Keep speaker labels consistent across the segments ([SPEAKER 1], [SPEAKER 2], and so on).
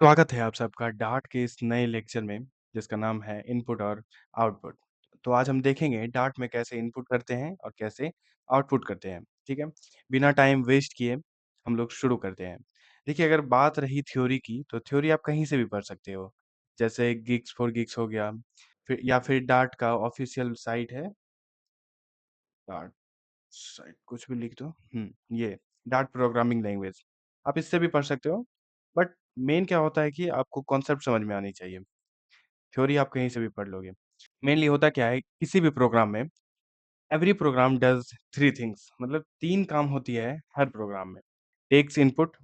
[SPEAKER 1] स्वागत है आप सबका डार्ट के इस नए लेक्चर में जिसका नाम है इनपुट और आउटपुट। तो आज हम देखेंगे डार्ट में कैसे इनपुट करते हैं और कैसे आउटपुट करते हैं, ठीक है? बिना टाइम वेस्ट किए हम लोग शुरू करते हैं। देखिए अगर बात रही थ्योरी की तो थ्योरी आप कहीं से भी पढ़ सकते हो। जैसे गिग्स फॉर गिग्स हो गया, फिर या फिर डार्ट का ऑफिशियल साइट है, डार्ट साइट कुछ भी लिख दो। ये डार्ट प्रोग्रामिंग लैंग्वेज। आप इससे भी पढ़ सकते हो, बट मेन क्या होता है कि आपको कॉन्सेप्ट समझ में आनी चाहिए। थ्योरी आप कहीं से भी पढ़ लोगे। मेनली होता क्या है किसी भी प्रोग्राम में, एवरी प्रोग्राम डज़ 3 थिंग्स, मतलब 3 काम होती है हर प्रोग्राम में। Takes input,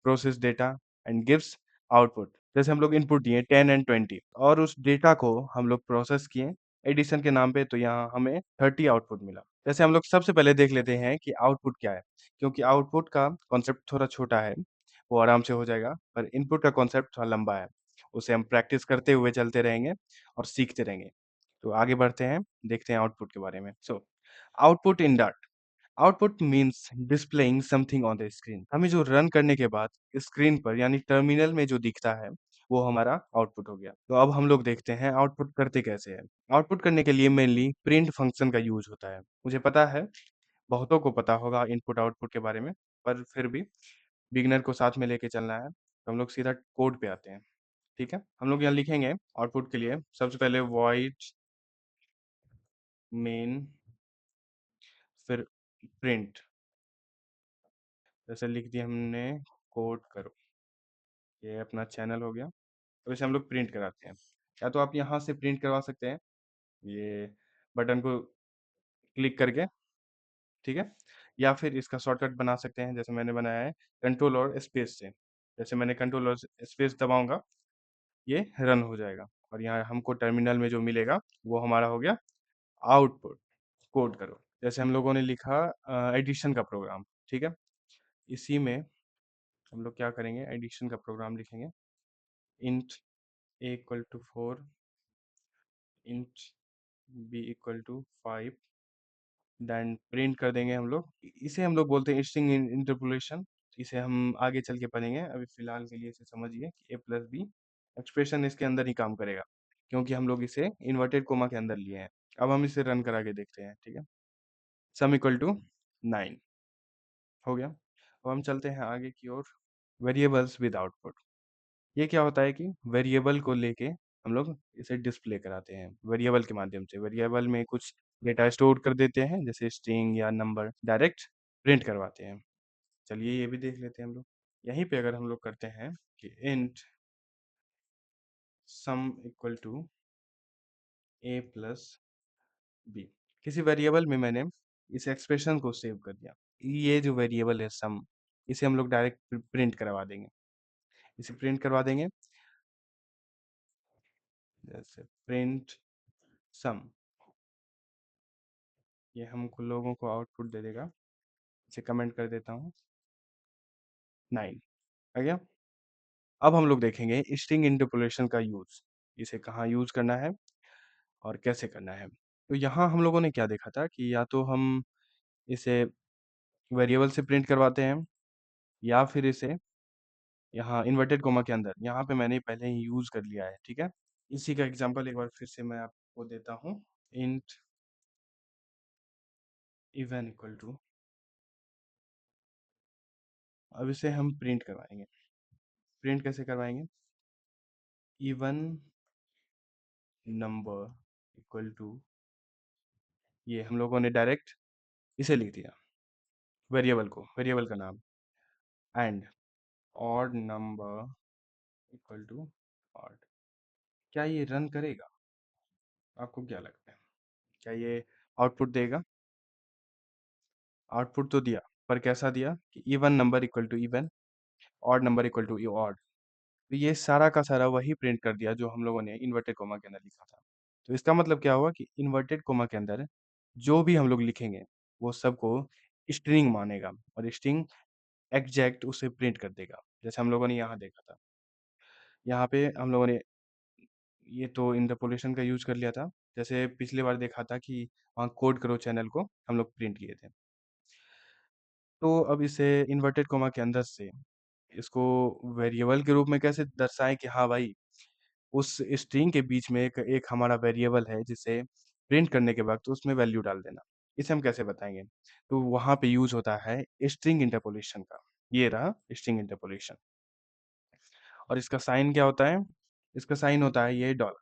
[SPEAKER 1] process data and gives output. जैसे हम लोग इनपुट दिए 10 एंड 20 और उस डेटा को हम लोग प्रोसेस किए एडिशन के नाम पे, तो यहाँ हमें 30 आउटपुट मिला। जैसे हम लोग सबसे पहले देख लेते हैं कि आउटपुट क्या है, क्योंकि आउटपुट का कॉन्सेप्ट थोड़ा छोटा है, वो आराम से हो जाएगा, पर इनपुट का कॉन्सेप्ट थोड़ा लंबा है। उसे हम प्रैक्टिस करते हुए चलते रहेंगे और सीखते रहेंगे। तो आगे बढ़ते हैं, देखते हैं आउटपुट के बारे में। So output in dart, output means displaying something on the screen. हमें जो रन करने के बाद स्क्रीन पर यानी टर्मिनल में जो दिखता है वो हमारा आउटपुट हो गया। तो अब हम लोग देखते हैं आउटपुट करते कैसे हैं। आउटपुट करने के लिए मेनली प्रिंट फंक्शन का यूज होता है। मुझे पता है बहुतों को पता होगा इनपुट आउटपुट के बारे में, पर फिर भी बिगिनर को साथ में लेके चलना है, तो हम लोग सीधा कोड पे आते हैं। ठीक है, हम लोग यहाँ लिखेंगे आउटपुट के लिए सबसे पहले वॉइड मेन, फिर प्रिंट। जैसे लिख दिया हमने कोड करो, ये अपना चैनल हो गया। तो इसे हम लोग प्रिंट कराते हैं। या तो आप यहाँ से प्रिंट करवा सकते हैं, ये बटन को क्लिक करके, ठीक है? या फिर इसका शॉर्टकट बना सकते हैं, जैसे मैंने बनाया है कंट्रोल और स्पेस से। जैसे मैंने कंट्रोल और स्पेस दबाऊँगा, ये रन हो जाएगा और यहाँ हमको टर्मिनल में जो मिलेगा वो हमारा हो गया आउटपुट। कोड करो। जैसे हम लोगों ने लिखा एडिशन का प्रोग्राम, ठीक है? इसी में हम लोग क्या करेंगे, एडिशन का प्रोग्राम लिखेंगे। Int a equal to 4, int b equal to 5, then print कर देंगे हम लोग। इसे हम लोग बोलते हैं स्ट्रिंग इंटरपोलेशन। इसे हम आगे चल के पढ़ेंगे, अभी फिलहाल के लिए इसे समझिए कि a प्लस बी एक्सप्रेशन इसके अंदर ही काम करेगा, क्योंकि हम लोग इसे इन्वर्टेड कोमा के अंदर लिए हैं। अब हम इसे रन करा के देखते हैं, ठीक है? सम इक्वल टू 9 हो गया। अब हम चलते हैं आगे की ओर, वेरिएबल्स विद आउटपुट। ये क्या होता है कि वेरिएबल को लेके हम लोग इसे डिस्प्ले कराते हैं वेरिएबल के माध्यम से। वेरिएबल में कुछ डेटा स्टोर कर देते हैं, जैसे स्ट्रिंग या नंबर, डायरेक्ट प्रिंट करवाते हैं। चलिए ये भी देख लेते हैं हम लोग। यहीं पे अगर हम लोग करते हैं कि int sum equal to A plus B, किसी वेरिएबल में मैंने इस एक्सप्रेशन को सेव कर दिया। ये जो वेरिएबल है सम, इसे हम लोग डायरेक्ट प्रिंट करवा देंगे। इसे प्रिंट करवा देंगे, जैसे प्रिंट सम, ये हमको लोगों को आउटपुट दे देगा। इसे कमेंट कर देता हूँ, 9 आ गया। अब हम लोग देखेंगे स्ट्रिंग इंटरपोलेशन का यूज़, इसे कहाँ यूज़ करना है और कैसे करना है। तो यहाँ हम लोगों ने क्या देखा था कि या तो हम इसे वेरिएबल से प्रिंट करवाते हैं, या फिर इसे यहाँ इन्वर्टेड कोमा के अंदर, यहाँ पे मैंने पहले ही यूज़ कर लिया है, ठीक है? इसी का एग्जांपल एक बार फिर से मैं आपको देता हूँ। इंट इवन इक्वल टू, अब इसे हम प्रिंट करवाएंगे। प्रिंट कैसे करवाएंगे, इवन नंबर इक्वल टू, ये हम लोगों ने डायरेक्ट इसे लिख दिया, वेरिएबल को, वेरिएबल का नाम, and odd number equal to odd. क्या ये रन करेगा? आपको क्या लगता है, क्या ये आउटपुट देगा? आउटपुट तो दिया, पर कैसा दिया कि even number equal to even, odd number equal to odd. तो ये सारा का सारा वही प्रिंट कर दिया जो हम लोगों ने इन्वर्टेड कोमा के अंदर लिखा था। तो इसका मतलब क्या हुआ कि इन्वर्टेड कोमा के अंदर जो भी हम लोग लिखेंगे वो सबको स्ट्रिंग मानेगा और स्ट्रिंग एग्जैक्ट उसे प्रिंट कर देगा, जैसे हम लोगों ने यहाँ देखा था। यहाँ पे हम लोगों ने ये तो इंटरपोलेशन का यूज़ कर लिया था, जैसे पिछली बार देखा था कि वहाँ कोड करो चैनल को हम लोग प्रिंट किए थे। तो अब इसे इन्वर्टेड कोमा के अंदर से इसको वेरिएबल के रूप में कैसे दर्शाएँ कि हाँ भाई, उस स्ट्रिंग के बीच में एक एक हमारा वेरिएबल है जिसे प्रिंट करने के वक़्त उसमें वैल्यू डाल देना। इसे हम कैसे बताएँगे? तो वहाँ पे यूज़ होता है स्ट्रिंग इंटरपोलेशन का। ये रहा स्ट्रिंग इंटरपोलेशन और इसका साइन क्या होता है? इसका साइन होता है ये डॉलर,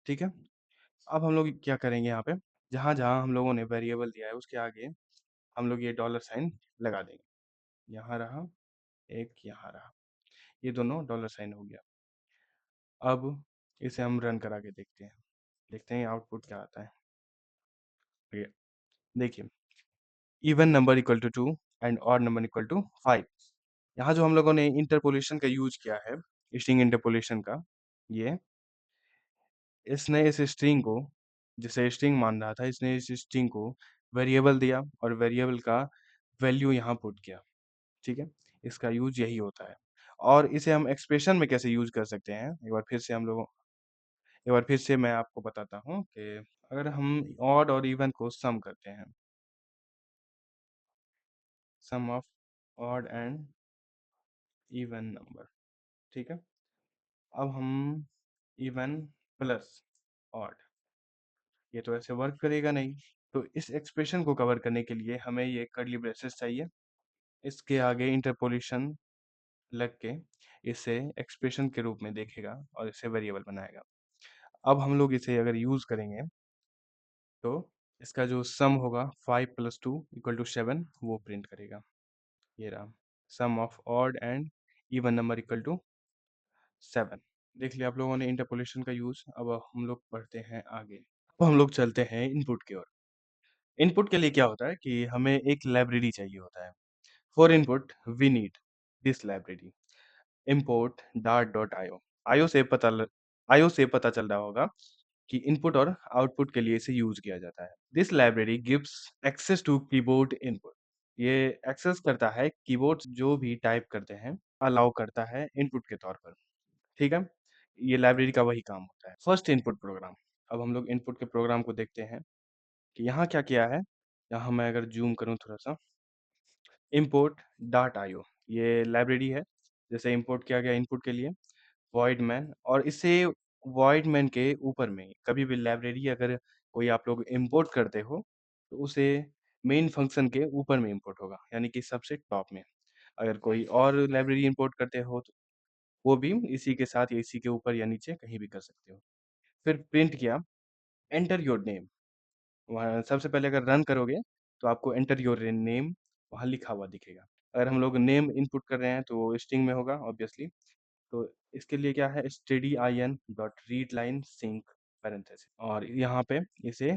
[SPEAKER 1] ठीक है? अब हम लोग क्या करेंगे यहाँ पे, जहाँ-जहाँ हम लोगों ने वेरिएबल दिया है उसके आगे हम लोग ये डॉलर साइन लगा देंगे। यहाँ रहा, एक यहाँ रहा। ये दोनों डॉलर साइन हो गया। अब इसे हम रन करा के देखते हैं। देखते हैं आउटपुट क्या आता है। ये देखिए, even number equal to 2 and odd number equal to 5। यहाँ जो हम लोगों ने इंटरपोलेशन का यूज़ किया है, स्ट्रिंग इंटरपोलेशन का, ये इसने इस स्ट्रिंग को, जिसे स्ट्रिंग मान रहा था, इसने इस स्ट्रिंग को वेरिएबल दिया और वेरिएबल का वैल्यू यहाँ पुट किया, ठीक है? इसका यूज़ यही होता है। और इसे हम एक्सप्रेशन में कैसे यूज़ कर सकते हैं, एक बार फिर से मैं आपको बताता हूँ कि अगर हम ऑड और इवन को सम करते हैं, sum of odd and even number, ठीक है? अब हम इवन प्लस ऑड, ये तो ऐसे वर्क करेगा नहीं। तो इस एक्सप्रेशन को कवर करने के लिए हमें ये कर्ली ब्रेसेस चाहिए। इसके आगे इंटरपोलेशन लग के इसे एक्सप्रेशन के रूप में देखेगा और इसे वेरिएबल बनाएगा। अब हम लोग इसे अगर यूज़ करेंगे तो इसका जो सम होगा 5 + 2 = 7 वो प्रिंट करेगा। ये रहा sum of odd and even number equal to 7। देख लिया आप लोगों ने इंटरपोलेशन का यूज़। अब हम लोग बढ़ते हैं आगे। अब हम लोग चलते हैं इनपुट की ओर। इनपुट के लिए क्या होता है कि हमें एक लाइब्रेरी चाहिए होता है। For input we need this library import dart.io। IO से पता चल रहा होगा कि इनपुट और आउटपुट के लिए इसे यूज किया जाता है। This library gives access to keyboard input. ये एक्सेस करता है कीबोर्ड जो भी टाइप करते हैं, अलाउ करता है इनपुट के तौर पर, ठीक है? ये लाइब्रेरी का वही काम होता है। First input program. अब हम लोग इनपुट के प्रोग्राम को देखते हैं कि यहाँ क्या किया है। यहाँ मैं अगर जूम करूँ थोड़ा सा, import dart io ये लाइब्रेरी है। जैसे इंपोर्ट किया गया इनपुट के लिए वॉइड मैन, और इसे वॉइड मैन के ऊपर में कभी भी लाइब्रेरी अगर कोई आप लोग इंपोर्ट करते हो तो उसे मेन फंक्शन के ऊपर में इंपोर्ट होगा, यानी कि सबसे टॉप में। अगर कोई और लाइब्रेरी इंपोर्ट करते हो तो वो भी इसी के साथ या इसी के ऊपर या नीचे कहीं भी कर सकते हो। फिर प्रिंट किया एंटर योर नेम। वहाँ सबसे पहले अगर रन करोगे तो आपको एंटर योर नेम वहाँ लिखा हुआ दिखेगा। अगर हम लोग नेम इनपुट कर रहे हैं तो वो स्ट्रिंग में होगा ऑब्वियसली। तो इसके लिए क्या है, stdin dot read line sync parenthesis, और यहाँ पे इसे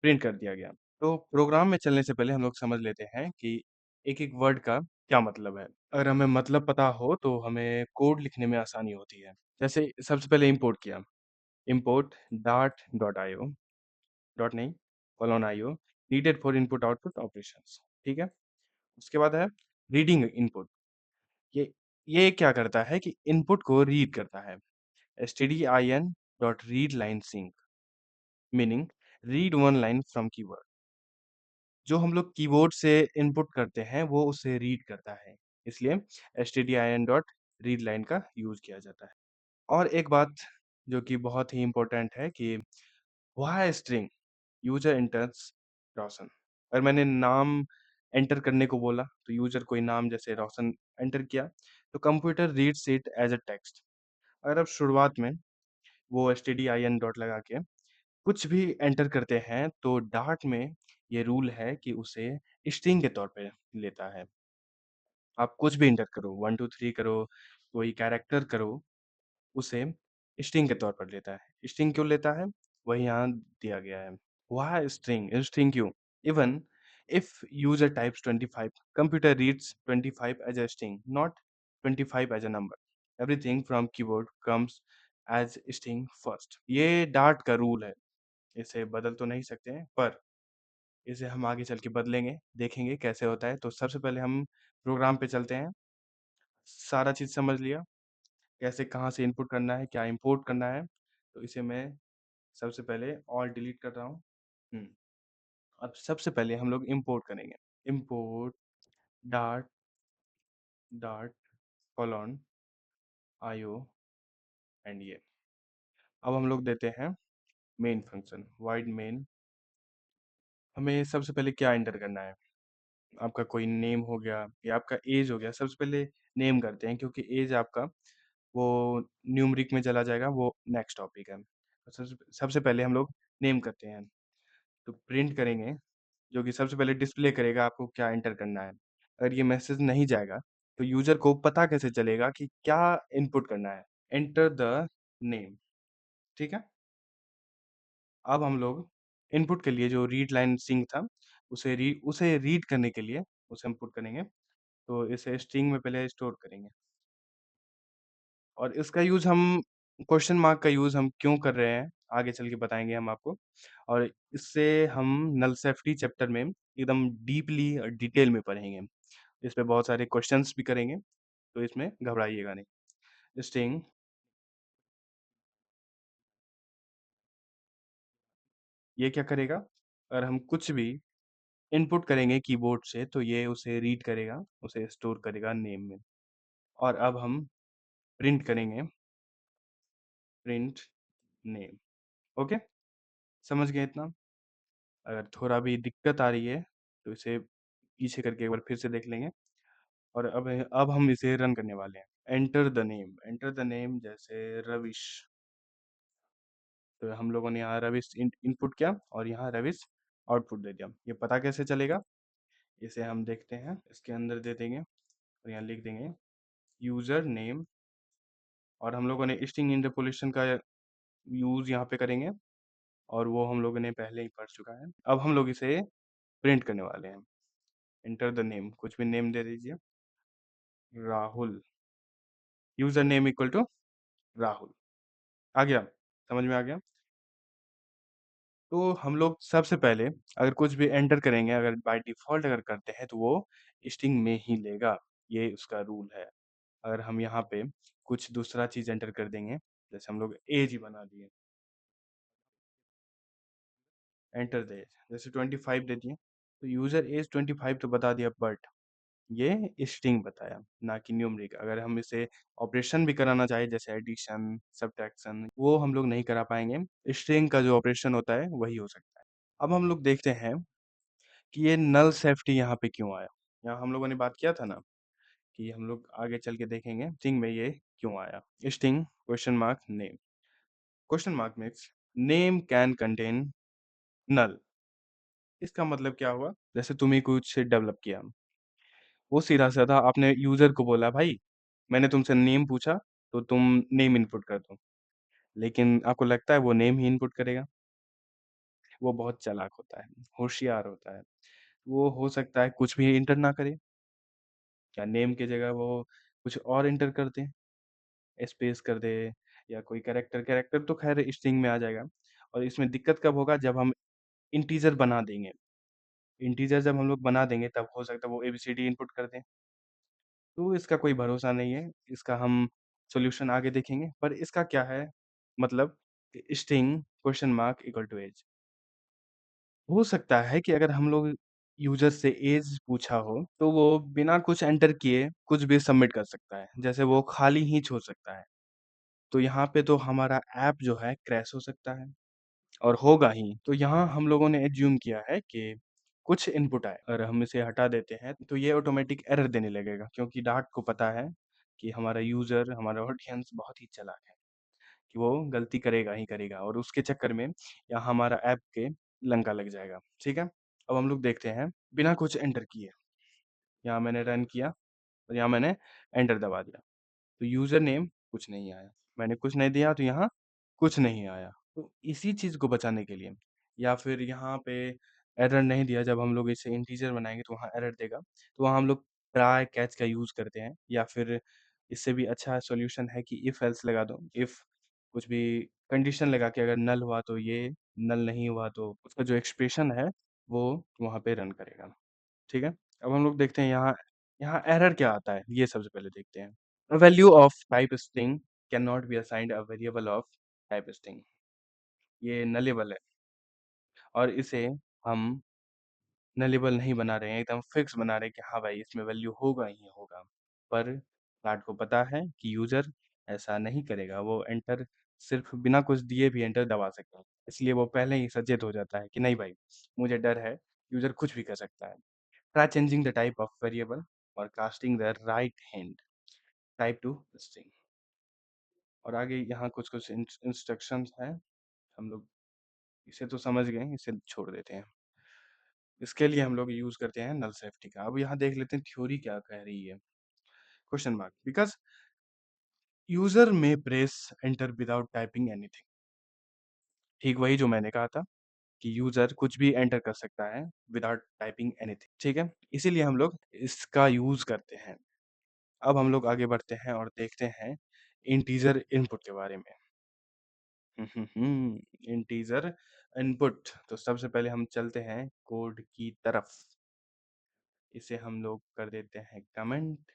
[SPEAKER 1] प्रिंट कर दिया गया। तो प्रोग्राम में चलने से पहले हम लोग समझ लेते हैं कि एक-एक वर्ड का क्या मतलब है। अगर हमें मतलब पता हो तो हमें कोड लिखने में आसानी होती है। जैसे सबसे पहले इंपोर्ट किया, import dart dot IO, dot नहीं, colon IO needed for input output operations, ठीक है? उसके बाद है रीडिंग इनपुट। ये ये क्या करता है कि इनपुट को रीड करता है। stdin dot read line sync, meaning read one line from keyword. जो हम लोग कीबोर्ड से इनपुट करते हैं वो उसे रीड करता है, इसलिए stdin डॉट रीड लाइन का यूज किया जाता है। और एक बात जो कि बहुत ही इम्पोर्टेंट है कि व्हाई स्ट्रिंग यूजर एंटर्स रोशन। अगर मैंने नाम एंटर करने को बोला तो यूजर कोई नाम जैसे रोशन एंटर किया तो computer reads it as a text. अगर आप शुरुआत में वो stdin डॉट लगा के कुछ भी एंटर करते हैं तो डार्ट में ये रूल है कि उसे स्ट्रिंग के तौर पे लेता है। आप कुछ भी एंटर करो, 1 2 3 करो, कोई कैरेक्टर करो, उसे स्ट्रिंग के तौर पर लेता है। स्ट्रिंग क्यों लेता है? वही यहाँ दिया गया है। Why string? String क्यों? Even if user types 25, computer reads 25 as a string, not 25 as a number. Everything from keyboard comes as string first. ये डार्ट का रूल है। इसे बदल तो नहीं सकते हैं, पर इसे हम आगे चल के बदलेंगे, देखेंगे कैसे होता है। तो सबसे पहले हम प्रोग्राम पे चलते हैं। सारा चीज़ समझ लिया, कैसे कहाँ से इनपुट करना है, क्या इंपोर्ट करना है। तो इसे मैं सबसे पहले ऑल डिलीट कर रहा हूँ। हुँ। अब सबसे पहले हम लोग इंपोर्ट करेंगे। Import dart dot colon IO and ये। अब हम लोग देते हैं मेन फंक्शन वाइड मेन। हमें सबसे पहले क्या एंटर करना है? आपका कोई नेम हो गया या आपका एज हो गया। सबसे पहले नेम करते हैं क्योंकि एज आपका वो न्यूमरिक में चला जाएगा, वो नेक्स्ट टॉपिक है। तो सबसे सबसे पहले हम लोग नेम करते हैं। तो प्रिंट करेंगे जो कि सबसे पहले डिस्प्ले करेगा आपको क्या एंटर करना है। अगर ये मैसेज नहीं जाएगा तो यूजर को पता कैसे चलेगा कि क्या इनपुट करना है? Enter the name. ठीक है। अब हम लोग इनपुट के लिए जो रीड लाइन स्ट्रिंग था उसे रीड करने के लिए उसे हम पुट करेंगे। तो इसे स्ट्रिंग में पहले स्टोर करेंगे और इसका यूज़ हम क्वेश्चन मार्क का यूज़ हम क्यों कर रहे हैं आगे चल के बताएंगे हम आपको। और इससे हम नल सेफ्टी चैप्टर में एकदम डीपली और डिटेल में पढ़ेंगे। इस पे बहुत सारे क्वेश्चंस भी करेंगे, तो इसमें घबराइएगा नहीं। स्ट्रिंग ये क्या करेगा? अगर हम कुछ भी इनपुट करेंगे कीबोर्ड से तो ये उसे रीड करेगा, उसे स्टोर करेगा नेम में। और अब हम प्रिंट करेंगे प्रिंट नेम। ओके, समझ गए इतना? अगर थोड़ा भी दिक्कत आ रही है तो इसे पीछे करके एक बार फिर से देख लेंगे। और अब हम इसे रन करने वाले हैं। एंटर द नेम जैसे रविश। तो हम लोगों ने यहाँ रविश इनपुट किया और यहाँ रविश आउटपुट दे दिया। ये पता कैसे चलेगा? इसे हम देखते हैं, इसके अंदर दे देंगे और यहाँ लिख देंगे यूजर नेम। और हम लोगों ने स्ट्रिंग इंटरपोलेशन का यूज यहाँ पे करेंगे और वो हम लोगों ने पहले ही पढ़ चुका है। अब हम लोग इसे प्रिंट करने वाले हैं। एंटर द नेम, कुछ भी नेम दे दीजिए। Rahul. User name equal to Rahul. आ गया? समझ में आ गया? तो हम लोग सबसे पहले अगर कुछ भी एंटर करेंगे, अगर बाय डिफ़ॉल्ट अगर करते हैं तो वो स्ट्रिंग में ही लेगा, ये उसका रूल है। अगर हम यहाँ पे कुछ दूसरा चीज़ एंटर कर देंगे, जैसे हम लोग एज ही बना दिए, एंटर द एज, जैसे 25 दे दिए, तो यूज़र एज 25 तो बता दिया, बट ये स्ट्रिंग बताया, ना कि न्यूमेरिक। अगर हम इसे ऑपरेशन भी कराना चाहें जैसे एडिशन, सब्ट्रैक्शन, वो हम लोग नहीं करा पाएँगे। स्ट्रिंग का जो ऑपरेशन होता है वही हो सकता है। अब हम लोग देखते हैं कि ये नल सेफ्टी यहाँ पे क्यों आया? यहाँ हम लोगों ने बात किया था ना कि हम लोग आगे चल के देखेंगे स्ट्रिंग में ये क्यों आया। String question mark name, question mark means name can contain null. इसका मतलब क्या हुआ? जैसे तुम्हें कुछ डेवलप किया, वो सीधा साधा आपने यूजर को बोला भाई मैंने तुमसे नेम पूछा तो तुम नेम इनपुट कर दो, लेकिन आपको लगता है वो नेम ही इनपुट करेगा? वो बहुत चालाक होता है, होशियार होता है। वो हो सकता है कुछ भी इंटर ना करे, या नेम की जगह वो कुछ और एंटर कर दे, स्पेस कर दे, या कोई कैरेक्टर। कैरेक्टर तो खैर स्ट्रिंग में आ जाएगा। और इसमें दिक्कत कब होगा? जब हम इंटीजर बना देंगे। इंटीजर जब हम लोग बना देंगे तब हो सकता है वो एबीसीडी इनपुट कर दें। तो इसका कोई भरोसा नहीं है, इसका हम सॉल्यूशन आगे देखेंगे। पर इसका क्या है मतलब? String question mark equal to age. हो सकता है कि अगर हम लोग यूजर से एज पूछा हो तो वो बिना कुछ एंटर किए कुछ भी सबमिट कर सकता है, जैसे वो खाली ही छोड़ सकता है। तो यहाँ पे तो हमारा ऐप जो है क्रैश हो सकता है, और होगा ही। तो यहाँ हम लोगों ने एज्यूम किया है कि कुछ इनपुट आए, अगर हम इसे हटा देते हैं तो ये ऑटोमेटिक एरर देने लगेगा, क्योंकि डार्ट को पता है कि हमारा यूजर, हमारा ऑडियंस बहुत ही चालाक है, कि वो गलती करेगा ही करेगा, और उसके चक्कर में यहाँ हमारा ऐप के लंका लग जाएगा। ठीक है। अब हम लोग देखते हैं बिना कुछ एंटर किए, यहाँ मैंने रन किया और यहाँ मैंने एंटर दबा दिया, तो यूज़र नेम कुछ नहीं आया। मैंने कुछ नहीं दिया तो यहाँ कुछ नहीं आया। तो इसी चीज़ को बचाने के लिए, या फिर यहाँ पे एरर नहीं दिया, जब हम लोग इसे इंटीजर बनाएँगे तो वहाँ एरर देगा। तो वहाँ हम लोग ट्राई कैच का यूज़ करते हैं, या फिर इससे भी अच्छा सॉल्यूशन है कि इफ एल्स लगा दो। इफ कुछ भी कंडीशन लगा के अगर नल हुआ तो ये, नल नहीं हुआ तो उसका जो एक्सप्रेशन है वो वहाँ पे रन करेगा। ठीक है? अब हम लोग देखते हैं यहाँ यहाँ एरर क्या आता है, ये सबसे पहले देखते हैं। A value of type string cannot be assigned a variable of type string। ये nullable है और इसे हम nullable नहीं बना रहे हैं, एकदम फिक्स बना रहे हैं कि हाँ भाई इसमें वैल्यू होगा ही होगा। पर गार्ड को पता है कि यूज़र ऐसा नहीं करेगा, वो एंटर सिर्फ़ बिना कुछ दिए भी एंटर दबा सकता है। इसलिए वो पहले ही सचेत हो जाता है कि नहीं भाई, मुझे डर है, यूज़र कुछ भी कर सकता है। Try changing the type of variable और casting the right hint type to string. और आगे यहाँ कुछ-कुछ इंस्ट्रक्शंस हैं, हम लोग इसे तो समझ गए, इसे छोड़ देते हैं। इसके लिए हम लोग यूज़ करते हैं नल सेफ्टी का। अब यहाँ देख लेते हैं थ्योरी क्या कह रही है। क्वेश्चन मार्क बिकॉज़ यूज़र में press enter without typing anything. ठीक वही जो मैंने कहा था कि यूज़र कुछ भी एंटर कर सकता है विदाउट टाइपिंग एनीथिंग, ठीक है? इसीलिए हम लोग इसका यूज़ करते हैं। अब हम लोग आगे बढ़ते हैं और देखते हैं इंटीजर इनपुट के बारे में। इंटीजर इनपुट तो सबसे पहले हम चलते हैं कोड की तरफ। इसे हम लोग कर देते हैं कमेंट।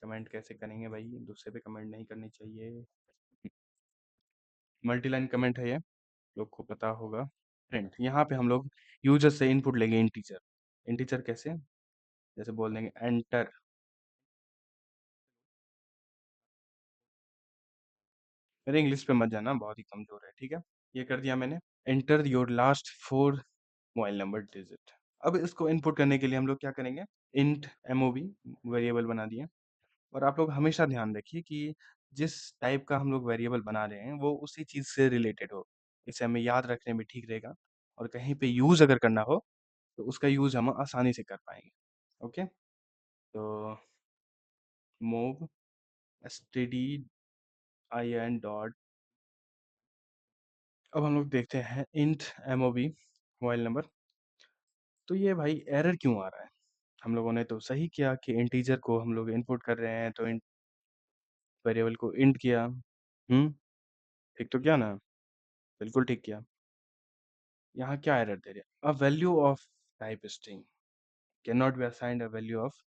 [SPEAKER 1] कमेंट कैसे करेंगे भाई? दूसरे पे कमेंट नहीं करनी चाहिए। मल्टीलाइन कमेंट है ये, लोग को पता होगा। प्रिंट यहाँ पे हम लोग यूजर से इनपुट लेंगे इंटीजर। इंटीजर कैसे? जैसे बोल देंगे एंटर। मेरे इंग्लिश पे मत जाना, बहुत ही कमजोर है, ठीक है? ये कर दिया मैंने। Enter your last 4 mobile number digit. अब इसको इनपुट करने के लिए हम लोग क्या करेंगे? इंट एमओबी वेरिएबल बना दिया। और आप लोग हमेशा ध्यान रखिए कि जिस टाइप का हम लोग वेरिएबल बना रहे हैं वो उसी चीज़ से रिलेटेड हो। इसे हमें याद रखने में ठीक रहेगा और कहीं पे यूज़ अगर करना हो तो उसका यूज़ हम आसानी से कर पाएंगे। ओके, तो मूव stdin डॉट। अब हम लोग देखते हैं इंट एमओबी मोबाइल नंबर। तो ये भाई एरर क्यों आ रहा है? हम लोगों ने तो सही किया कि इंटीजर को हम लोग इनपुट कर रहे हैं, तो इंट वेरिएबल को इंट किया। ठीक तो किया ना? बिल्कुल ठीक किया। यहाँ क्या एरर दे रहे हैं? A value of type string can not be assigned a value of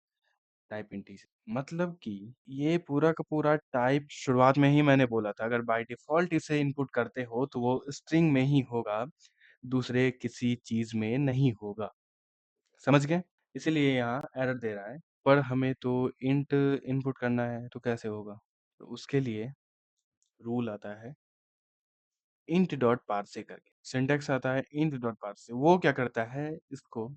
[SPEAKER 1] type integer. मतलब कि ये पूरा का पूरा टाइप शुरुआत में ही मैंने बोला था, अगर बाय डिफॉल्ट इसे इनपुट करते हो तो वो स्ट्रिंग में ही होगा, दूसरे किसी चीज में नहीं होगा। समझ गए? इसीलिए यहाँ एरर दे रहा है। पर हमें तो इंट इनपुट करना है तो कैसे होगा? तो उसके लिए रूल आता है इंट डॉट पार्से करके। सिंटेक्स आता है इंट डॉट पार्से। वो क्या करता है? इसको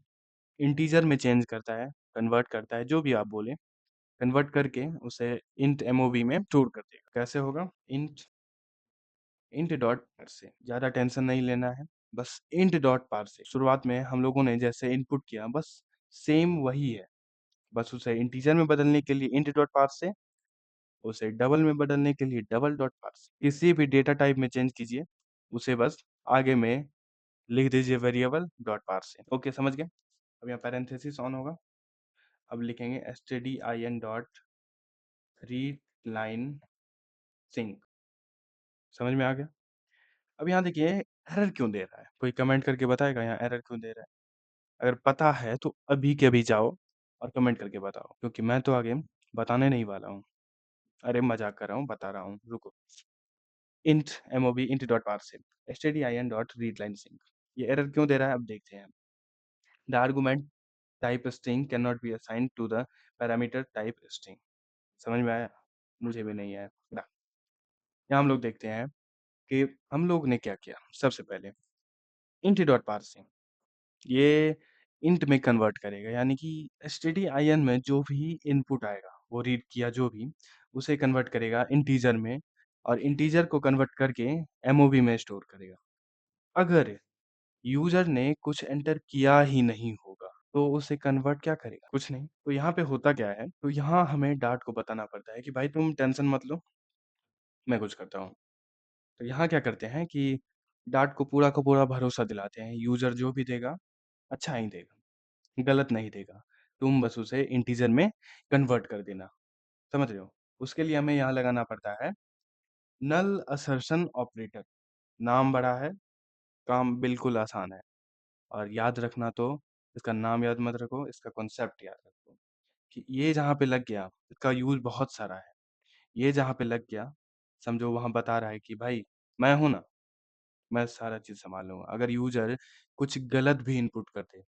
[SPEAKER 1] इंटीजर में चेंज करता है, कन्वर्ट करता है, जो भी आप बोले, कन्वर्ट करके उसे इंट एमओवी में स्टोर कर देगा। कैसे होगा? Int int dot parse. ज़्यादा टेंशन नहीं लेना है, बस इंट डॉट पार्से। शुरुआत में हम लोगों ने जैसे इनपुट किया बस सेम वही है, बस उसे इंटीजर में बदलने के लिए इंट डॉट पार्से, उसे डबल में बदलने के लिए डबल डॉट पार्से। किसी भी डेटा टाइप में चेंज कीजिए, उसे बस आगे में लिख दीजिए वेरिएबल डॉट पार्से। ओके, समझ गए? अब यहाँ पैरेंथेसिस ऑन होगा। अब लिखेंगे stdin dot read line sync. समझ में आ गया? अब यहाँ देखिए एरर क्यों दे रहा है? कोई कमेंट करके बताएगा यहाँ एरर क्यों दे रहा है? अगर पता है तो अभी के अभी जाओ और कमेंट करके बताओ, क्योंकि मैं तो आगे बताने नहीं वाला हूँ। अरे मजाक कर रहा हूँ, बता रहा हूँ, रुको। Int MOB int dot parse stdin dot read line sync. ये एरर क्यों दे रहा है? अब देखते हैं। The argument type string can not be assigned to the parameter type string. समझ में आया? मुझे भी नहीं आया। यहाँ हम लोग देखते हैं कि हम लोग ने क्या किया। सबसे पहले इंट डॉट पार्सिंग, ये इंट में कन्वर्ट करेगा, यानी कि stdin में जो भी इनपुट आएगा, वो रीड किया जो भी, उसे कन्वर्ट करेगा इंटीजर में और इंटीजर को कन्वर्ट करके एमओवी में स्टोर करेगा। अगर यूजर ने कुछ एंटर किया ही नहीं होगा तो उसे कन्वर्ट क्या करेगा? कुछ नहीं। तो यहाँ पे होता क्या है? तो यहाँ हमें डार्ट को बताना पड़ता है कि भाई तुम टेंशन मत लो, मैं कुछ करता हूँ। तो यहाँ क्या करते हैं कि डार्ट को पूरा का पूरा भरोसा दिलाते हैं, यूजर जो भी देगा अच्छा ही देगा, गलत नहीं देगा। तुम बस उसे इंटीजर में कन्वर्ट कर देना। समझ रहे हो? उसके लिए हमें यहाँ लगाना पड़ता है नल असर्शन ऑपरेटर। नाम बड़ा है, काम बिल्कुल आसान है। और याद रखना तो इसका नाम याद मत रखो, इसका कॉन्सेप्ट याद रखो कि ये जहाँ पे लग गया, इसका यूज बहुत सारा है। ये जहाँ पे लग गया, समझो वहाँ बता रहा है कि भाई मैं हूँ ना, मैं सारा चीज़ सँभाल लूँगा। अगर यूज़र कुछ गलत भी इनपुट कर दे,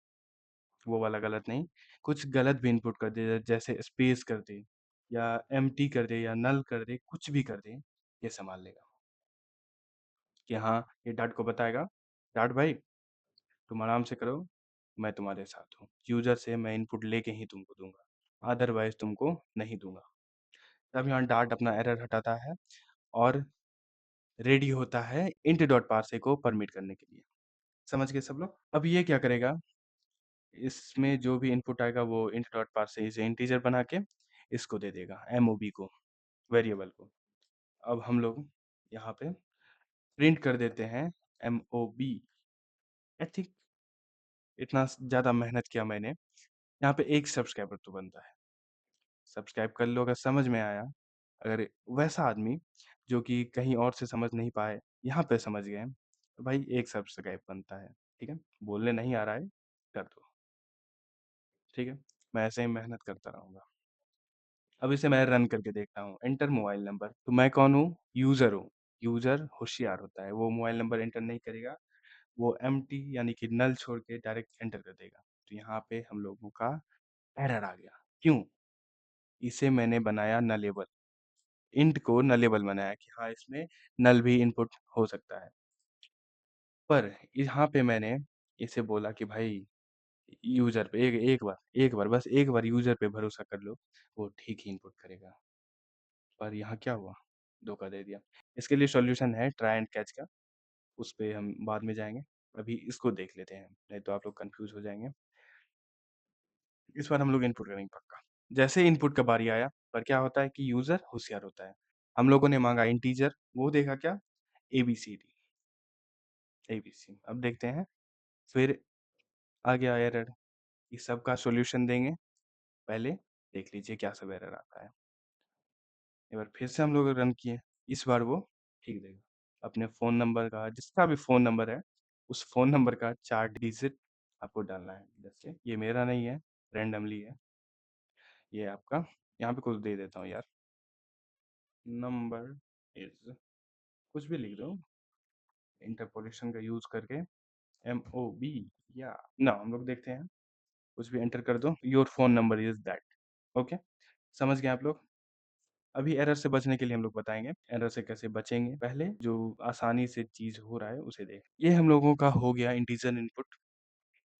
[SPEAKER 1] वो वाला गलत नहीं, कुछ गलत भी इनपुट कर दे जैसे स्पेस कर दे या एम्प्टी कर दे या नल कर दे, कुछ भी कर दे, ये सँभाल लेगा कि हाँ, ये डार्ट को बताएगा, डार्ट भाई तुम आराम से करो, मैं तुम्हारे साथ हूँ। यूज़र से मैं इनपुट लेके ही तुमको दूँगा, अदरवाइज़ तुमको नहीं दूँगा। तब यहाँ डार्ट अपना एरर हटाता है और रेडी होता है int डॉट पार्से को परमिट करने के लिए। समझ गए सब लोग? अब ये क्या करेगा, इसमें जो भी इनपुट आएगा वो int डॉट पार्से इसे इंटीजर बना के इसको दे देगा मोब को, वेरिएबल को। अब हम लोग यहाँ पे प्रिंट कर देते हैं मोब। आई थिंक इतना ज़्यादा मेहनत किया मैंने, यहाँ पे एक सब्सक्राइबर तो बनता है। सब्सक्राइब कर लो अगर समझ में आया। अगर वैसा आदमी जो कि कहीं और से समझ नहीं पाए, यहाँ पे समझ गए, तो भाई एक सब्सक्राइब बनता है, ठीक है? बोलने नहीं आ रहा है, कर दो, ठीक है? मैं ऐसे ही मेहनत करता रहूँगा। अब इसे मैं रन करके देखता हूँ, एंटर मोबाइल नंबर, तो मैं कौन हूँ? यूज़र हूँ। यूज़र होशियार होता है, वो मोबाइल नंबर एंटर नहीं करेगा, वो एम्प्टी यानी कि नल छोड़ के डायरेक्ट एंटर कर देगा। तो यहाँ पे हम लोगों का एरर आ गया। क्यों? इसे मैंने बनाया नलेबल, इंट को नलेबल बनाया कि हाँ, इसमें नल भी इनपुट हो सकता है। पर यहाँ पे मैंने इसे बोला कि भाई यूज़र पे एक बार बस एक बार यूज़र पे भरोसा कर लो, वो ठीक ही इनपुट करेगा। पर यहाँ क्या हुआ? धोखा दे दिया। इसके लिए सॉल्यूशन है ट्राई एंड कैच का, उस पे हम बाद में जाएँगे। अभी इसको देख लेते हैं, नहीं तो आप लोग कन्फ्यूज़ हो जाएँगे। इस बार हम लोग इनपुट करेंगे पक्का। जैसे ही इनपुट का बारी आया, पर क्या होता है कि यूज़र होशियार होता है। हम लोगों ने माँगा इंटीजर, वो देगा क्या? ABCD, ABC. अब देखते हैं, फिर आ गया एरर। इस सब का सॉल्यूशन देंगे, पहले देख लीजिए क्या सब एरर आता है। एक बार फिर से हम लोग रन किए, इस बार वो ठीक देगा। अपने फ़ोन नंबर का जिसका भी फ़ोन नंबर है, उस फ़ोन नंबर का 4 डिजिट आपको डालना है। जैसे ये मेरा नहीं है, रैंडमली है, ये आपका। यहाँ पे कुछ दे देता हूँ यार, नंबर इज़ कुछ भी लिख दो, इंटरपोलेशन का यूज़ करके एमओबी या ना हम लोग देखते हैं, कुछ भी एंटर कर दो, your phone number is that. Okay, समझ गए आप लोग? अभी एरर से बचने के लिए हम लोग बताएँगे, एरर से कैसे बचेंगे। पहले जो आसानी से चीज़ हो रहा है उसे देखें। ये हम लोगों का हो गया इंटीजर इनपुट।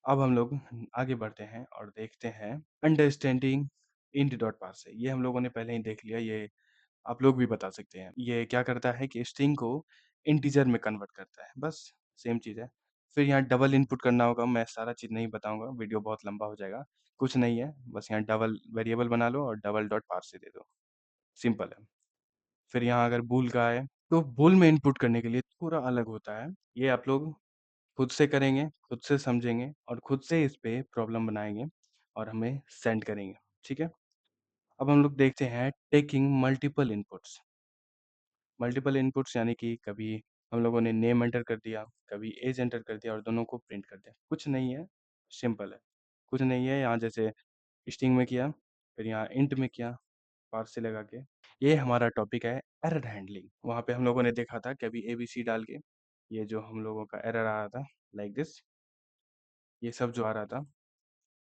[SPEAKER 1] अब हम लोग आगे बढ़ते हैं और देखते हैं अंडरस्टैंडिंग इंट डॉट पार्से। ये हम लोगों ने पहले ही देख लिया, ये आप लोग भी बता सकते हैं। ये क्या करता है कि स्ट्रिंग को इंटीजर में कन्वर्ट करता है, बस सेम चीज़ है। फिर यहाँ डबल इनपुट करना होगा, मैं सारा चीज़ नहीं बताऊँगा, वीडियो बहुत लंबा हो जाएगा। कुछ नहीं है, बस यहाँ डबल वेरिएबल बना लो और डबल डॉट पार्से दे दो, सिंपल है। फिर यहाँ अगर बूल का है, तो बूल में इनपुट करने के लिए थोड़ा अलग होता है। ये आप लोग खुद से करेंगे, खुद से समझेंगे और खुद से इस पे प्रॉब्लम बनाएँगे और हमें सेंड करेंगे, ठीक है? अब हम लोग देखते हैं taking multiple inputs. Multiple inputs यानी कि कभी हम लोगों ने नेम एंटर कर दिया, कभी ऐज एंटर कर दिया और दोनों को प्रिंट कर दिया। कुछ नहीं है, सिंपल है। कुछ नहीं है, यहाँ जैसे स्ट्रिंग में किया, फिर यहाँ इंट में किया, पार्स से लगा के। ये हमारा टॉपिक है एरर हैंडलिंग। वहाँ पे हम लोगों ने देखा था कभी एबीसी डाल के, ये जो हम लोगों का एरर आ रहा था, लाइक दिस, ये सब जो आ रहा था,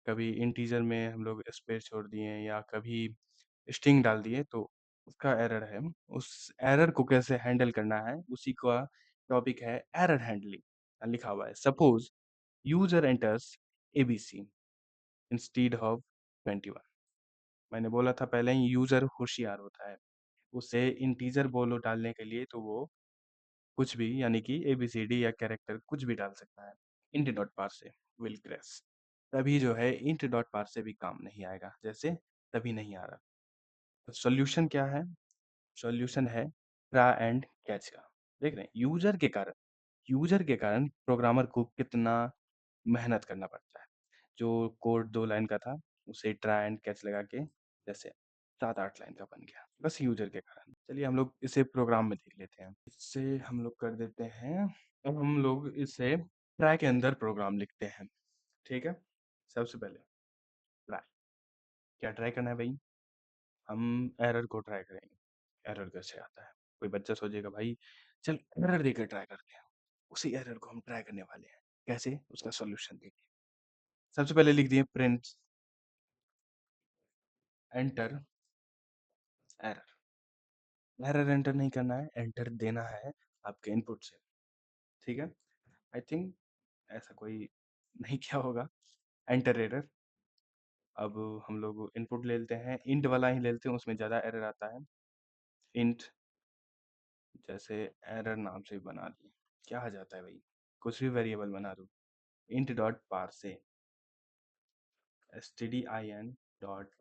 [SPEAKER 1] कभी इंटीजर में हम लोग स्पेस छोड़ दिए या कभी स्ट्रिंग डाल दिए, तो उसका एरर है। उस एरर को कैसे हैंडल करना है, उसी का टॉपिक है एरर हैंडलिंग। लिखा हुआ है, suppose user enters ABC instead of 21। मैंने बोला था पहले ही यूज़र होशियार होता है। उसे इंटीजर बोलो डालने के लिए तो वो कुछ भी यानी कि एबीसीडी या कैरेक्टर कुछ भी डाल सकता है। Int dot parse will crash. तभी जो है इंट डॉट पार्से भी काम नहीं आएगा, जैसे तभी नहीं आ रहा। तो सॉल्यूशन क्या है? सॉल्यूशन है ट्राई एंड कैच का। देख रहे हैं यूज़र के कारण प्रोग्रामर को कितना मेहनत करना पड़ता है। जो कोड 2 लाइन का था, उसे ट्राई एंड कैच लगा के जैसे 7-8 लाइन का बन गया, बस यूज़र के कारण। चलिए हम लोग इसे प्रोग्राम में देख लेते हैं। इससे हम लोग कर देते हैं, अब हम लोग इसे ट्राई के अंदर प्रोग्राम लिखते हैं, ठीक है? सबसे पहले ट्राई, क्या ट्राई करना है भई? हम एरर को ट्राई करेंगे। एरर कैसे आता है? कोई बच्चा सोचेगा भाई चल एरर देकर ट्राई करते हैं। उसी एरर को हम ट्राई करने वाले हैं। कैसे? उसका सॉल्यूशन देखिए। सबसे पहले लिख दिए print enter error. Error enter नहीं करना है, एंटर देना है आपके इनपुट से, ठीक है। आई थिंक ऐसा कोई नहीं किया होगा, एंटर एरर। अब हम लोग इनपुट ले लेते हैं, इंट वाला ही ले लेते हैं, उसमें ज़्यादा एरर आता है। इंट जैसे एरर नाम से ही बना दिए, क्या आ जाता है भाई, कुछ भी वेरिएबल बना दो। Int dot parse stdin dot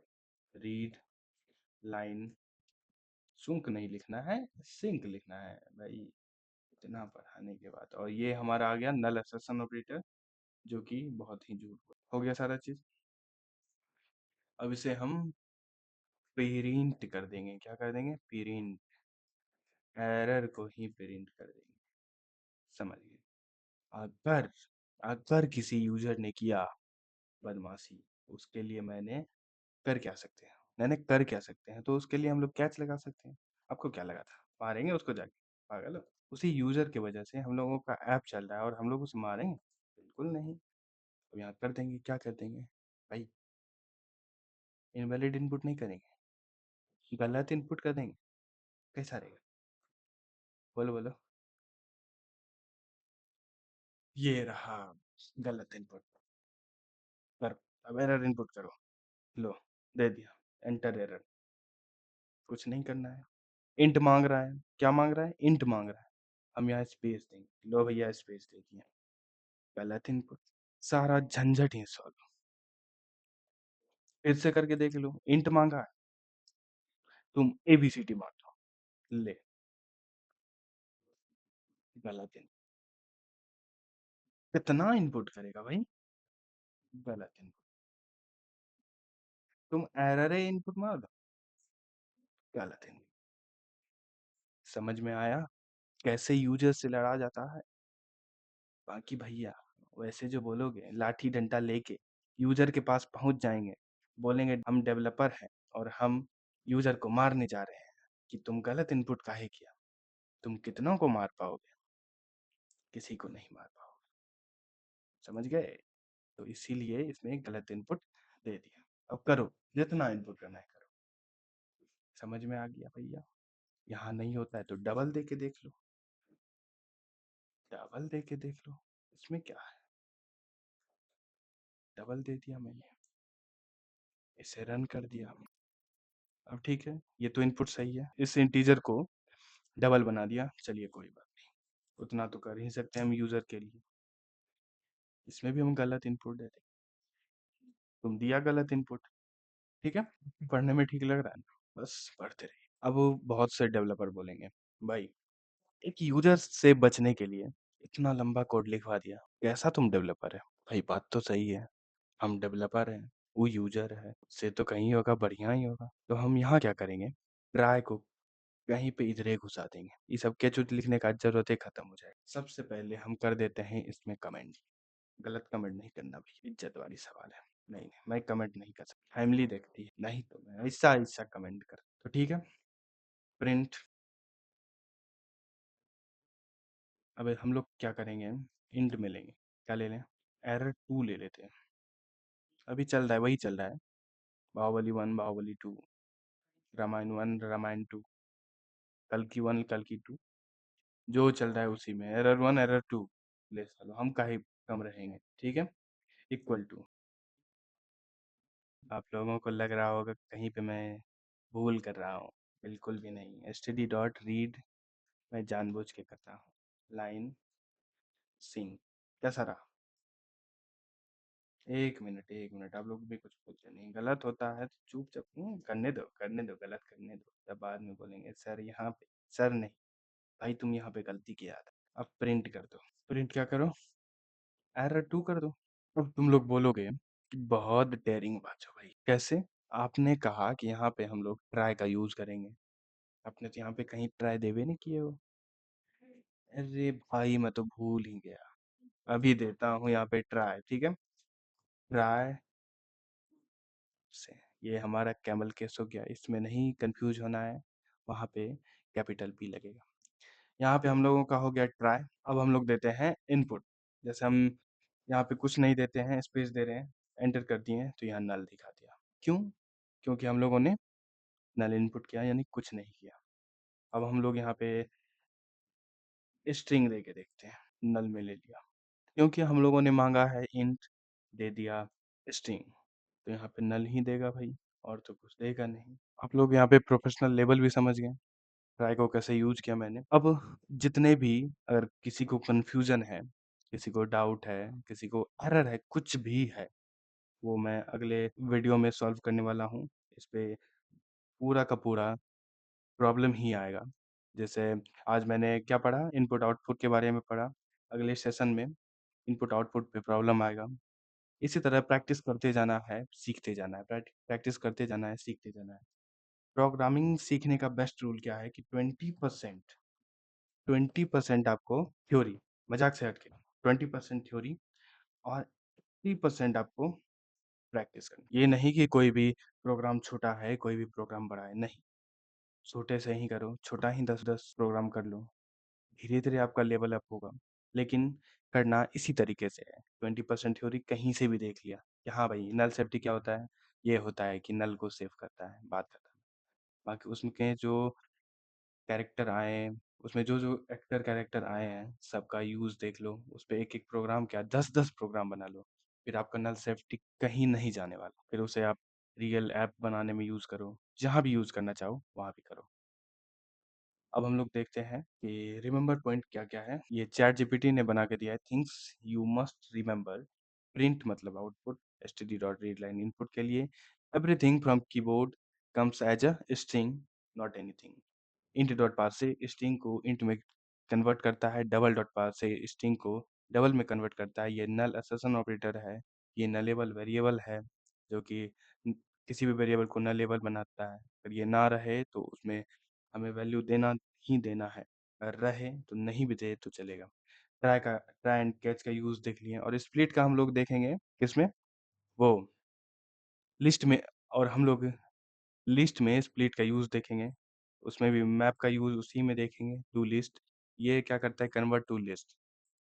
[SPEAKER 1] read line, sync नहीं लिखना है, सिंक लिखना है भाई, इतना पढ़ाने के बाद। और ये हमारा आ गया नल एक्सेप्शन ऑपरेटर, जो कि बहुत ही झूठ हो गया सारा चीज। अब इसे हम प्रिंट कर देंगे, क्या कर देंगे, प्रिंट, एरर को ही प्रिंट कर देंगे, समझिए। अगर अगर किसी यूजर ने किया बदमाशी, उसके लिए मैंने कर क्या सकते हैं, मैंने कर क्या सकते हैं, तो उसके लिए हम लोग कैच लगा सकते हैं। आपको क्या लगा था मारेंगे उसको जाके, पागल हो। उसी यूजर की वजह से हम लोगों का ऐप चल रहा है और हम लोग उसे मारेंगे, बिल्कुल नहीं। तो यहाँ कर देंगे, क्या कर देंगे भाई, इनवैलिड इनपुट नहीं करेंगे, गलत इनपुट कर देंगे, कैसा रहेगा, बोलो बोलो। ये रहा गलत इनपुट, कर, अब एरर इनपुट करो, लो दे दिया, एंटर एरर। कुछ नहीं करना है, इंट मांग रहा है, क्या मांग रहा है, इंट मांग रहा है, हम यहाँ स्पेस देंगे, लो भैया स्पेस दे दिया, गलत इनपुट, सारा झंझट ही सॉल्व। फिर से करके देख लो, इंट मांगा है, तुम एबीसीडी मार दो, ले, गलत इनपुट। कितना इनपुट करेगा भाई, गलत इनपुट, तुम एरर इनपुट मार दो, गलत इनपुट। समझ में आया कैसे यूजर से लड़ा जाता है। बाकी भैया वैसे जो बोलोगे लाठी डंडा लेके यूजर के पास पहुंच जाएंगे, बोलेंगे हम डेवलपर हैं और हम यूजर को मारने जा रहे हैं कि तुम गलत इनपुट काहे किया, तुम कितनों को मार पाओगे, किसी को नहीं मार पाओगे, समझ गए। तो इसीलिए इसमें गलत इनपुट दे दिया। अब करो, जितना इनपुट करना है करो, समझ में आ गया भैया। यहाँ नहीं होता है तो डबल दे के देख लो, डबल दे के देख लो, इसमें क्या है, डबल दे दिया मैंने, इसे रन कर दिया। अब ठीक है, ये तो इनपुट सही है, इस इंटीजर को डबल बना दिया, चलिए कोई बात नहीं, उतना तो कर ही सकते हैं हम यूजर के लिए। इसमें भी हम गलत इनपुट दे दें, तुम दिया गलत इनपुट, ठीक है, पढ़ने में ठीक लग रहा है ना, बस पढ़ते रहिए। अब बहुत से डेवलपर बोलेंगे भाई एक यूजर से बचने के लिए इतना लंबा कोड लिखवा दिया, कैसा तुम डेवलपर है। भाई बात तो सही है, हम डेवलपर हैं, वो यूजर है, उससे तो कहीं होगा बढ़िया ही होगा। तो हम यहाँ क्या करेंगे, ट्राई को कहीं पे इधर ही घुसा देंगे, ये सब के जो लिखने का जरूरत है खत्म हो जाएगी। सबसे पहले हम कर देते हैं इसमें कमेंट, गलत कमेंट नहीं करना भाई, इज्जत वाली सवाल है। नहीं नहीं मैं कमेंट नहीं कर सकता, फैमिली देखती है, नहीं तो मैं ऐसा ऐसा कमेंट कर, तो ठीक है। प्रिंट, अब हम लोग क्या करेंगे, इंट में लेंगे, क्या ले लें, एरर टू ले लेते हैं, अभी चल रहा है वही चल रहा है, Baahubali one Baahubali two, Ramayan one Ramayan two, कल की वन कल की टू, जो चल रहा है उसी में, एरर वन एरर टू, ले चलो हम काहे कम रहेंगे, ठीक है। इक्वल टू, आप लोगों को लग रहा होगा कहीं पे मैं भूल कर रहा हूँ, बिल्कुल भी नहीं, std डॉट रीड मैं जानबूझ के करता हूँ, लाइन सिंग, कैसा रहा, एक मिनट आप लोग भी कुछ पूछे नहीं, गलत होता है तो चुपचाप करने दो गलत करने दो, तब बाद में बोलेंगे सर यहाँ पे, सर नहीं भाई तुम यहाँ पे गलती किया था। अब प्रिंट कर दो, प्रिंट क्या करो, एरर टू कर दो। अब तुम लोग बोलोगे कि बहुत डेयरिंग बात हो भाई, कैसे, आपने कहा कि यहाँ पे हम लोग ट्राई का यूज करेंगे, आपने तो यहाँ पे कहीं ट्राई देवे नहीं किए हो। अरे भाई मैं तो भूल ही गया, अभी देता हूँ यहाँ पे ट्राई, ठीक है, ट्राई से, ये हमारा कैमल केस हो गया, इसमें नहीं कंफ्यूज होना है, वहाँ पे कैपिटल पी लगेगा। यहाँ पे हम लोगों का हो गया ट्राई, अब हम लोग देते हैं इनपुट, जैसे हम यहाँ पे कुछ नहीं देते हैं, स्पेस दे रहे हैं, एंटर कर दिए तो यहाँ नल दिखा दिया। क्यों? क्योंकि हम लोगों ने नल इनपुट किया यानी कुछ नहीं किया। अब हम लोग यहाँ पे स्ट्रिंग दे के देखते हैं, नल में ले लिया। क्योंकि हम लोगों ने माँगा है इंट, दे दिया स्ट्रिंग, तो यहाँ पे नल ही देगा भाई, और तो कुछ देगा नहीं। आप लोग यहाँ पे प्रोफेशनल लेवल भी समझ गए, ट्राई को कैसे यूज़ किया मैंने। अब जितने भी अगर किसी को कन्फ्यूज़न है, किसी को डाउट है, किसी को एरर है, कुछ भी है, वो मैं अगले वीडियो में सॉल्व करने वाला हूँ। इस पे पूरा का पूरा प्रॉब्लम ही आएगा। जैसे आज मैंने क्या पढ़ा? इनपुट आउटपुट के बारे में पढ़ा। अगले सेशन में इनपुट आउटपुट पे प्रॉब्लम आएगा। इसी तरह प्रैक्टिस करते जाना है, सीखते जाना है, प्रैक्टिस करते जाना है, सीखते जाना है। प्रोग्रामिंग सीखने का बेस्ट रूल क्या है कि 20% आपको थ्योरी, मज़ाक से हट के 20% थ्योरी और 80% आपको प्रैक्टिस करनी। ये नहीं कि कोई भी प्रोग्राम छोटा है, कोई भी प्रोग्राम बड़ा है, नहीं। छोटे से ही करो, छोटा ही 10-10 प्रोग्राम कर लो। धीरे-धीरे आपका लेवल अप होगा, लेकिन करना इसी तरीके से है। 20% थ्योरी कहीं से भी देख लिया कि हाँ भाई, नल सेफ्टी क्या होता है? ये होता है कि नल को सेव करता है, बात खत्म। बाकी उसमें के जो कैरेक्टर आए हैं, उसमें जो-जो एक्टर कैरेक्टर आए हैं, सबका यूज़ देख लो। उसपे एक-एक प्रोग्राम क्या 10-10 प्रोग्राम बना लो। फिर आपका नल सेफ्टी कहीं नहीं जाने वाला। फिर उसे आप रियल ऐप बनाने में यूज़ करो, जहाँ भी यूज़ करना चाहो, वहाँ भी करो। अब हम लोग देखते हैं कि रिमेंबर पॉइंट क्या-क्या है। ये चैट जीपीटी ने बना के दिया है, things you must remember. Print मतलब output, STD dot read line input के लिए। Everything from keyboard comes as a string, not anything. Int dot parse से स्ट्रिंग को इंट में कन्वर्ट करता है, डबल डॉट पास से स्ट्रिंग को डबल में कन्वर्ट करता है। ये नल असर्शन ऑपरेटर है, ये नलेबल वेरिएबल है, जो कि किसी भी वेरिएबल को नलेबल बनाता है। अगर ये ना रहे तो उसमें हमें वैल्यू देना ही देना है, अगर रहे तो नहीं भी दे तो चलेगा। ट्राई एंड कैच का यूज़ देख लिए और स्प्लिट का हम लोग देखेंगे किसमें? वो लिस्ट में, और हम लोग लिस्ट में स्प्लिट का यूज़ देखेंगे, उसमें भी मैप का यूज़ उसी में देखेंगे, टू लिस्ट। ये क्या करता है? Convert to list.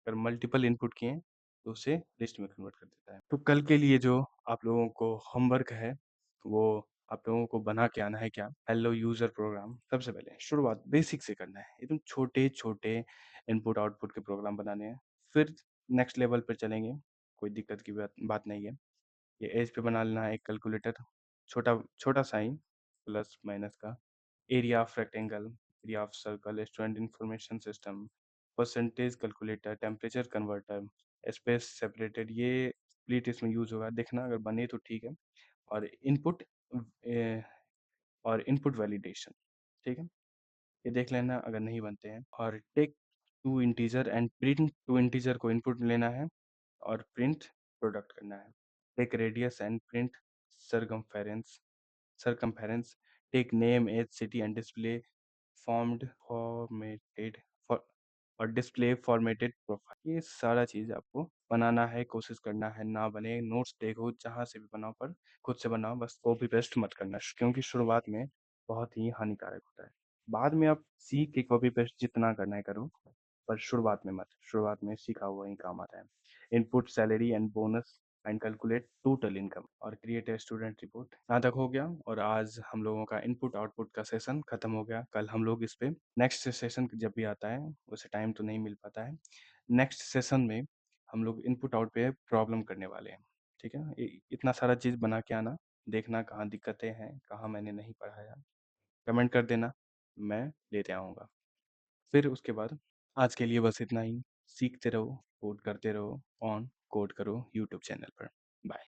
[SPEAKER 1] अगर मल्टीपल इनपुट किए तो उसे लिस्ट में कन्वर्ट कर देता है। तो कल के लिए जो आप लोगों को होमवर्क है, वो आप लोगों को बना के आना है क्या? Hello user program. सबसे पहले शुरुआत बेसिक से करना है, एकदम छोटे-छोटे इनपुट आउटपुट के प्रोग्राम बनाने हैं। फिर नेक्स्ट लेवल पे चलेंगे, कोई दिक्कत की बात बात नहीं है। ये एज पे बना लेना है एक कैलकुलेटर, छोटा छोटा साइन प्लस माइनस का, area of rectangle, area of circle, student information system, percentage calculator, temperature converter, space separated, ये स्प्लिट इसमें यूज़ होगा, देखना अगर बने तो ठीक है। और इनपुट और इनपुट वैलिडेशन, ठीक है? ये देख लेना अगर नहीं बनते हैं। और take two integer and print two integer को इनपुट लेना है और प्रिंट प्रोडक्ट करना है। Take radius and print circumference circumference, take name, age, city and display formed formatted for और डिस्प्ले फॉर्मेटेड प्रोफाइल। ये सारा चीज़ आपको बनाना है, कोशिश करना है, ना बने नोट्स देखो जहाँ से भी बनाओ, पर खुद से बनाओ, बस कॉपी पेस्ट मत करना, क्योंकि शुरुआत में बहुत ही हानिकारक होता है। बाद में आप सीख के कॉपी पेस्ट जितना करना है करो, पर शुरुआत में मत। शुरुआत में सीखा हुआ ही काम आता है। Input salary and bonus and calculate total income और क्रिएट ए स्टूडेंट रिपोर्ट। यहाँ तक हो गया, और आज हम लोगों का इनपुट आउटपुट का सेशन खत्म हो गया। कल हम लोग इस पे नेक्स्ट सेशन जब भी आता है, उसे टाइम तो नहीं मिल पाता है, नेक्स्ट सेशन में हम लोग इनपुट आउट पे प्रॉब्लम करने वाले हैं। ठीक है, इतना सारा चीज़ बना के आना, देखना कहाँ दिक्कतें हैं, कहाँ मैंने नहीं पढ़ाया, कमेंट कर देना, मैं लेते आऊँगा। फिर उसके बाद आज के लिए बस इतना ही। सीखते रहो, कोड करते रहो, ऑन कोड करो यूट्यूब चैनल पर। बाय।